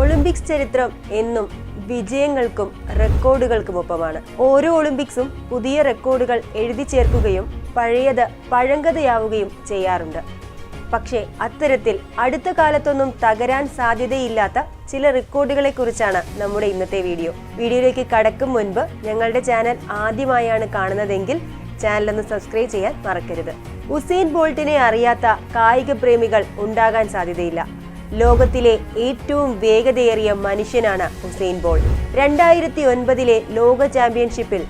Olympics ചരിത്രം എന്നും വിജയങ്ങൾക്കും റെക്കോർഡുകൾക്കുമൊപ്പമാണ്. ഓരോ ഒളിമ്പിക്സും പുതിയ റെക്കോർഡുകൾ എഴുതി ചേർക്കുകയും പഴയത് പഴങ്കഥയാവുകയും ചെയ്യാറുണ്ട്. പക്ഷേ അത്തരത്തിൽ അടുത്ത കാലത്തൊന്നും തകരാൻ സാധ്യതയില്ലാത്ത ചില റെക്കോർഡുകളെ കുറിച്ചാണ് നമ്മുടെ ഇന്നത്തെ വീഡിയോയിലേക്ക് കടക്കും മുൻപ് ഞങ്ങളുടെ ചാനൽ ആദ്യമായാണ് കാണുന്നതെങ്കിൽ ചാനൽ ഒന്ന് സബ്സ്ക്രൈബ് ചെയ്യാൻ മറക്കരുത്. ഉസൈൻ ബോൾട്ടിനെ അറിയാത്ത കായിക പ്രേമികൾ ഉണ്ടാകാൻ സാധ്യതയില്ല. ലോകത്തിലെ ഏറ്റവും വേഗതയേറിയ മനുഷ്യനാണ് ഉസൈൻ ബോൾട്ട്. 2009 ലോക ചാമ്പ്യൻഷിപ്പിൽ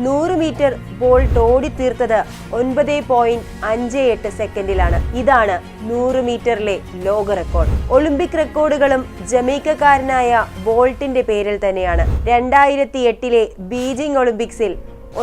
100 മീറ്റർ ബോൾട്ട് ഓടിത്തീർത്തത് 9.58 സെക്കൻഡിലാണ്. ഇതാണ് 100 മീറ്ററിലെ ലോക റെക്കോർഡ്. ഒളിമ്പിക് റെക്കോർഡുകളും ജമൈക്കക്കാരനായ ബോൾട്ടിന്റെ പേരിൽ തന്നെയാണ്. 2008 ബീജിംഗ് ഒളിമ്പിക്സിൽ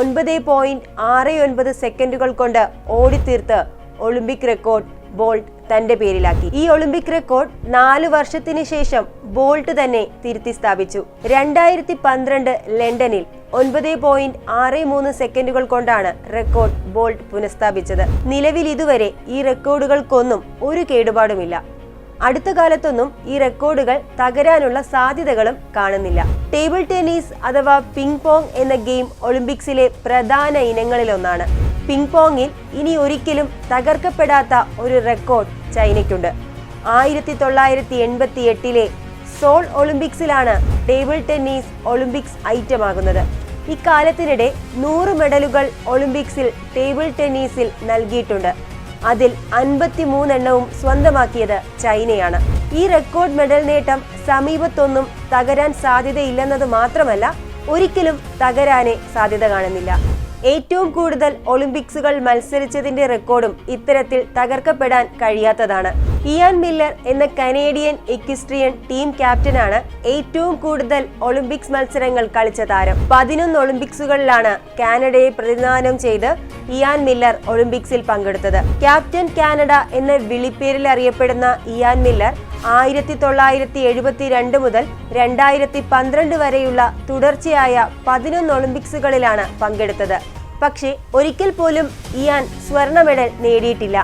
9.69 സെക്കൻഡുകൾ കൊണ്ട് ഓടിത്തീർത്ത് ഒളിമ്പിക് റെക്കോർഡ് ബോൾട്ട് തന്റെ പേരിലാക്കി. ഈ ഒളിമ്പിക് റെക്കോർഡ് 4 വർഷത്തിന് ശേഷം ബോൾട്ട് തന്നെ തിരുത്തി സ്ഥാപിച്ചു. 2012 ലണ്ടനിൽ 9.63 സെക്കൻഡുകൾ കൊണ്ടാണ് റെക്കോർഡ് ബോൾട്ട് പുനഃസ്ഥാപിച്ചത്. നിലവിൽ ഇതുവരെ ഈ റെക്കോർഡുകൾക്കൊന്നും ഒരു കേടുപാടുമില്ല. അടുത്ത കാലത്തൊന്നും ഈ റെക്കോർഡുകൾ തകരാനുള്ള സാധ്യതകളും കാണുന്നില്ല. ടേബിൾ ടെന്നീസ് അഥവാ പിങ് പോങ് എന്ന ഗെയിം ഒളിമ്പിക്സിലെ പ്രധാന ഇനങ്ങളിലൊന്നാണ്. പിങ് പോങ്ങിൽ ഇനി ഒരിക്കലും തകർക്കപ്പെടാത്ത ഒരു റെക്കോർഡ് ചൈനയ്ക്കുണ്ട്. 1988 സോൾ ഒളിമ്പിക്സിലാണ് ടേബിൾ ടെന്നീസ് ഒളിമ്പിക്സ് ഐറ്റമാകുന്നത്. ഇക്കാലത്തിനിടെ 100 മെഡലുകൾ ഒളിമ്പിക്സിൽ ടേബിൾ ടെന്നീസിൽ നൽകിയിട്ടുണ്ട്. അതിൽ 53 എണ്ണവും സ്വന്തമാക്കിയത് ചൈനയാണ്. ഈ റെക്കോർഡ് മെഡൽ നേട്ടം സമീപത്തൊന്നും തകരാൻ സാധ്യതയില്ലെന്നത് മാത്രമല്ല, ഒരിക്കലും തകരാനേ സാധ്യത കാണുന്നില്ല. ഏറ്റവും കൂടുതൽ ഒളിമ്പിക്സുകൾ മത്സരിച്ചതിന്റെ റെക്കോർഡും ഇത്തരത്തിൽ തകർക്കപ്പെടാൻ കഴിയാത്തതാണ്. ഇയാൻ മില്ലർ എന്ന കനേഡിയൻ എക്വിസ്ട്രിയൻ ടീം ക്യാപ്റ്റനാണ് ഏറ്റവും കൂടുതൽ ഒളിമ്പിക്സ് മത്സരങ്ങൾ കളിച്ച താരം. 11 ഒളിമ്പിക്സുകളിലാണ് കാനഡയെ പ്രതിനിധാനം ചെയ്ത് ഇയാൻ മില്ലർ ഒളിമ്പിക്സിൽ പങ്കെടുത്തത്. ക്യാപ്റ്റൻ കാനഡ എന്ന വിളിപ്പേരിൽ അറിയപ്പെടുന്ന ഇയാൻ മില്ലർ 1972 മുതൽ 2012 വരെയുള്ള തുടർച്ചയായ 11 ഒളിമ്പിക്സുകളിലാണ് പങ്കെടുത്തത്. പക്ഷേ ഒരിക്കൽ പോലും ഇയാൻ സ്വർണ്ണ മെഡൽ നേടിയിട്ടില്ല.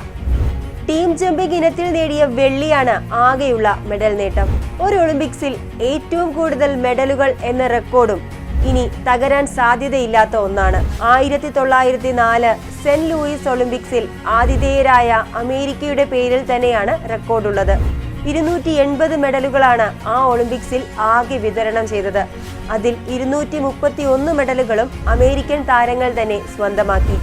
ടീം ജമ്പിംഗ് ഇനത്തിൽ നേടിയ വെള്ളിയാണ് ആകെയുള്ള മെഡൽ നേട്ടം. ഒരു ഒളിമ്പിക്സിൽ ഏറ്റവും കൂടുതൽ മെഡലുകൾ എന്ന റെക്കോർഡും ഇനി തകരാൻ സാധ്യതയില്ലാത്ത ഒന്നാണ്. 1904 സെന്റ് ലൂയിസ് ഒളിമ്പിക്സിൽ ആതിഥേയരായ അമേരിക്കയുടെ പേരിൽ തന്നെയാണ് റെക്കോർഡുള്ളത്. 280 മെഡലുകളാണ് ആ ഒളിമ്പിക്സിൽ ആകെ വിതരണം ചെയ്തത്. അതിൽ 231 മെഡലുകളും അമേരിക്കൻ താരങ്ങൾ തന്നെ സ്വന്തമാക്കി.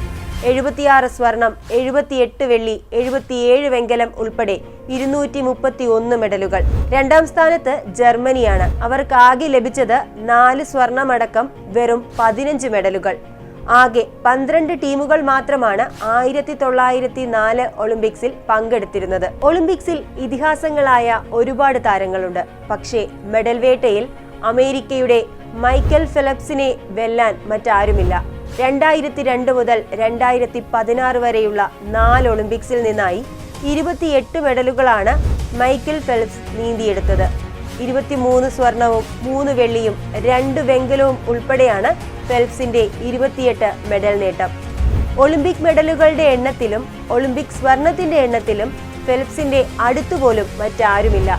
76 സ്വർണം, 78 വെള്ളി, 77 വെങ്കലം ഉൾപ്പെടെ 231 മെഡലുകൾ. രണ്ടാം സ്ഥാനത്ത് ജർമ്മനിയാണ്. അവർക്ക് ആകെ ലഭിച്ചത് 4 സ്വർണമടക്കം വെറും 15 മെഡലുകൾ. ആകെ 12 ടീമുകൾ മാത്രമാണ് 1904 ഒളിമ്പിക്സിൽ പങ്കെടുത്തിരുന്നത്. ഒളിമ്പിക്സിൽ ഇതിഹാസങ്ങളായ ഒരുപാട് താരങ്ങളുണ്ട്. പക്ഷേ മെഡൽ വേട്ടയിൽ അമേരിക്കയുടെ മൈക്കൽ ഫെൽപ്സിനെ വെല്ലാൻ മറ്റാരുമില്ല. 2002 മുതൽ 2016 വരെയുള്ള 4 ഒളിമ്പിക്സിൽ നിന്നായി 28 മെഡലുകളാണ് മൈക്കൽ ഫെൽപ്സ് നീന്തിയെടുത്തത്. 23 സ്വർണവും 3 വെള്ളിയും 2 വെങ്കലവും ഉൾപ്പെടെയാണ് ഫെൽപ്സിന്റെ 28 മെഡൽ നേട്ടം. ഒളിമ്പിക് മെഡലുകളുടെ എണ്ണത്തിലും ഒളിമ്പിക് സ്വർണത്തിന്റെ എണ്ണത്തിലും ഫെൽപ്സിന്റെ അടുത്തുപോലും മറ്റാരുമില്ല.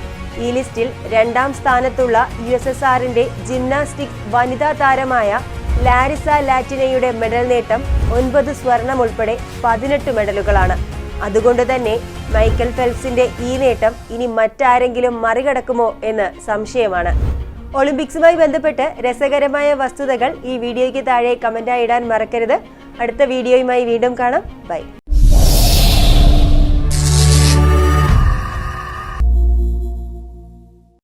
ഈ ലിസ്റ്റിൽ 2ാം സ്ഥാനത്തുള്ള USSRന്റെ ജിംനാസ്റ്റിക് വനിതാ താരമായ ലാരിസ ലാറ്റിനയുടെ മെഡൽ നേട്ടം 9 സ്വർണം ഉൾപ്പെടെ 18 മെഡലുകളാണ്. അതുകൊണ്ട് തന്നെ മൈക്കൽ ഫെൽപ്സിന്റെ ഈ നേട്ടം ഇനി മറ്റാരെങ്കിലും മറികടക്കുമോ എന്ന് സംശയമാണ്. ഒളിമ്പിക്സുമായി ബന്ധപ്പെട്ട് രസകരമായ വസ്തുതകൾ ഈ വീഡിയോയ്ക്ക് താഴെ കമന്റായി ഇടാൻ മറക്കരുത്. അടുത്ത വീഡിയോയുമായി വീണ്ടും കാണാം. ബൈ.